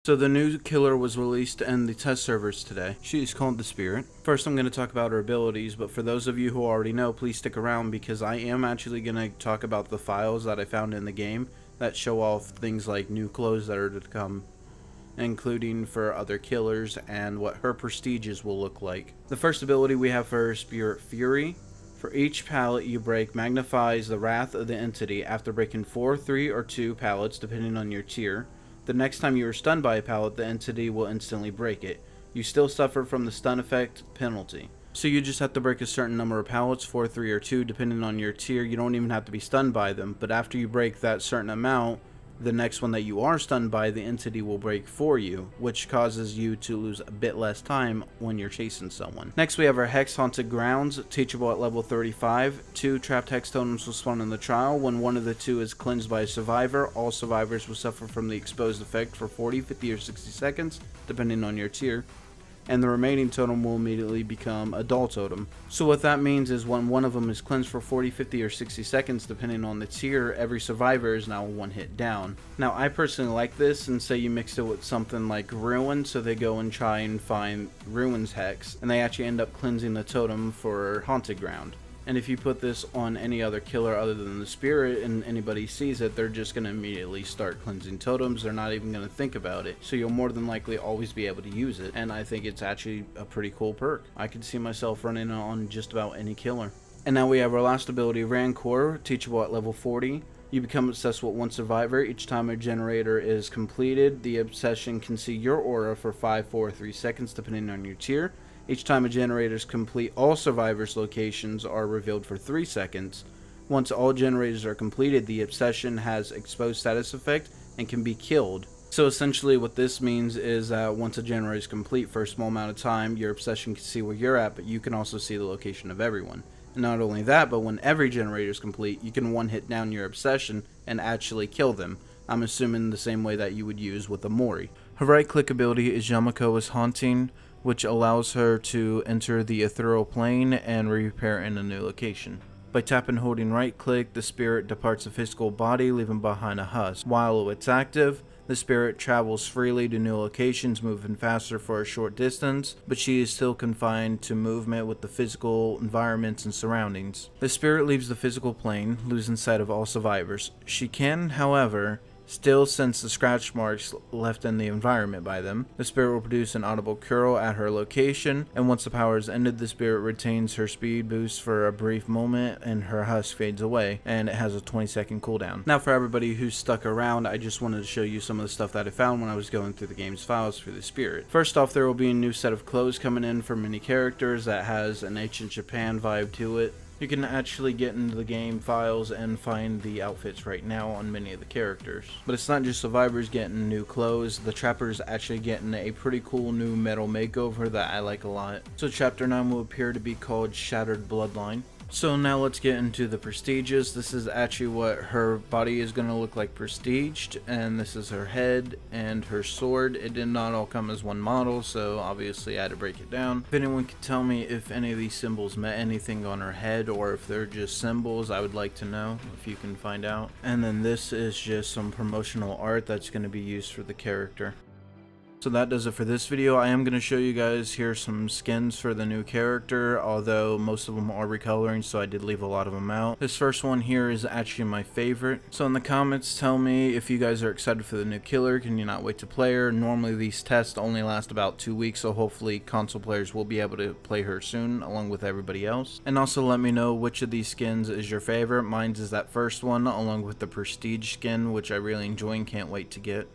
So the new killer was released in the test servers today. She is called the Spirit. First I'm going to talk about her abilities, but for those of you who already know, please stick around because I am actually going to talk about the files that I found in the game that show off things like new clothes that are to come, including for other killers and what her prestiges will look like. The first ability we have for her is Spirit Fury. For each pallet you break magnifies the wrath of the entity after breaking 4, 3, or 2 pallets depending on your tier. The next time you are stunned by a pallet, the entity will instantly break it. You still suffer from the stun effect penalty. So you just have to break a certain number of pallets, 4, 3, or 2, depending on your tier. You don't even have to be stunned by them, but after you break that certain amount, the next one that you are stunned by, the entity will break for you, which causes you to lose a bit less time when you're chasing someone. Next we have our Hex Haunted Grounds, teachable at level 35. 2 trapped hex totems will spawn in the trial. When one of the 2 is cleansed by a survivor, all survivors will suffer from the exposed effect for 40, 50, or 60 seconds, depending on your tier. And the remaining totem will immediately become a dull totem. So what that means is when one of them is cleansed for 40, 50, or 60 seconds, depending on the tier, every survivor is now 1 hit down. Now I personally like this, and say you mix it with something like Ruin, so they go and try and find Ruin's Hex, and they actually end up cleansing the totem for Haunted Ground. And if you put this on any other killer other than the Spirit and anybody sees it, they're just going to immediately start cleansing totems. They're not even going to think about it. So you'll more than likely always be able to use it. And I think it's actually a pretty cool perk. I could see myself running on just about any killer. And now we have our last ability, Rancor, teachable at level 40. You become obsessed with one survivor. Each time a generator is completed, the obsession can see your aura for 5, 4, or 3 seconds depending on your tier. Each time a generator is complete, all survivors' locations are revealed for 3 seconds. Once all generators are completed, the obsession has exposed status effect and can be killed. So essentially what this means is that once a generator is complete for a small amount of time, your obsession can see where you're at, but you can also see the location of everyone. And not only that, but when every generator is complete, you can one hit down your obsession and actually kill them. I'm assuming the same way that you would use with a Mori. Her right click ability is Yamako's Haunting, which allows her to enter the ethereal plane and reappear in a new location. By tapping and holding right click, the spirit departs the physical body, leaving behind a husk. While it's active, the spirit travels freely to new locations, moving faster for a short distance, but she is still confined to movement with the physical environments and surroundings. The spirit leaves the physical plane, losing sight of all survivors. She can, however, still sense the scratch marks left in the environment by them. The spirit will produce an audible curl at her location, and once the power is ended, the spirit retains her speed boost for a brief moment and her husk fades away, and it has a 20-second cooldown. Now for everybody who's stuck around, I just wanted to show you some of the stuff that I found when I was going through the game's files for the spirit. First off, there will be a new set of clothes coming in for many characters that has an ancient Japan vibe to it. You can actually get into the game files and find the outfits right now on many of the characters. But it's not just survivors getting new clothes, the trapper's actually getting a pretty cool new metal makeover that I like a lot. So chapter 9 will appear to be called Shattered Bloodline. So now let's get into the prestiges. This is actually what her body is going to look like prestiged, and this is her head and her sword. It did not all come as one model, so obviously I had to break it down. If anyone can tell me if any of these symbols meant anything on her head or if they're just symbols, I would like to know if you can find out. And then this is just some promotional art that's going to be used for the character. So that does it for this video. I am going to show you guys here some skins for the new character, although most of them are recoloring, so I did leave a lot of them out. This first one here is actually my favorite. So in the comments, tell me if you guys are excited for the new killer. Can you not wait to play her? Normally these tests only last about 2 weeks, so hopefully console players will be able to play her soon along with everybody else. And also let me know which of these skins is your favorite. Mine is that first one along with the prestige skin, which I really enjoy and can't wait to get.